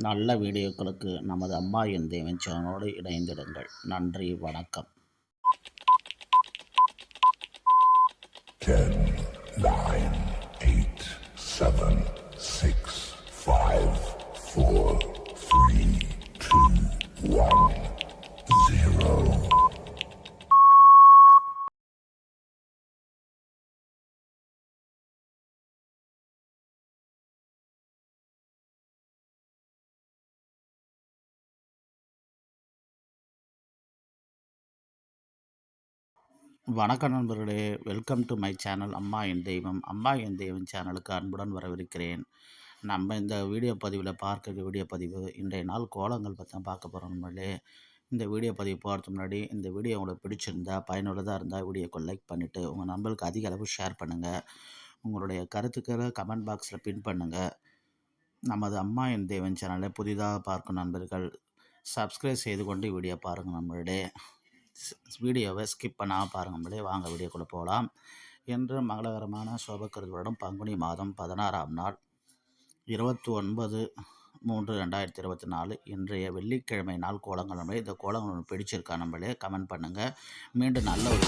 நல்ல வீடியோக்களுக்கு நமது அம்மா என் தேவன் சேனலோடு இணைந்திடுங்கள். நன்றி, வணக்கம். 10, 9, 8, 7, 6, 5, 4, 3, 2, 1, 0. வணக்கம் நண்பர்களே, வெல்கம் டு மை சேனல் அம்மா என் தெய்வம். அம்மா என் தெய்வம் சேனலுக்கு அன்புடன் வரவேற்கிறேன். நம்ம இந்த வீடியோ பதிவு இன்றைய நாள் கோலங்கள் பற்றி தான் பார்க்க போகிறோம். நண்பர்களே, இந்த வீடியோ பதிவு போகிறதுக்கு முன்னாடி இந்த வீடியோ உங்களுக்கு பிடிச்சிருந்தா, பயனுள்ளதாக இருந்தால் வீடியோக்கு லைக் பண்ணிவிட்டு உங்கள் நண்பர்களுக்கு அதிக அளவு ஷேர் பண்ணுங்கள். உங்களுடைய கருத்துக்களை கமெண்ட் பாக்ஸில் பின் பண்ணுங்கள். நமது அம்மா என் தேவன் சேனலை புதிதாக பார்க்கும் நண்பர்கள் சப்ஸ்கிரைப் செய்து கொண்டு வீடியோ பாருங்கள். நண்பர்களே, வீடியோவை ஸ்கிப் பண்ணாமல் பாருங்கள். நம்மளே வாங்க வீடியோக்குள்ளே போகலாம். என்று மங்களகரமான சோபக்கருதுடன் பங்குனி மாதம் 16ஆம் நாள் 29/3/2024 இன்றைய வெள்ளிக்கிழமை நாள் கோலங்கள். நம்மளே இந்த கோலங்கள் பிடிச்சிருக்கா நம்மளே கமெண்ட் பண்ணுங்கள். மீண்டும் நல்ல ஒரு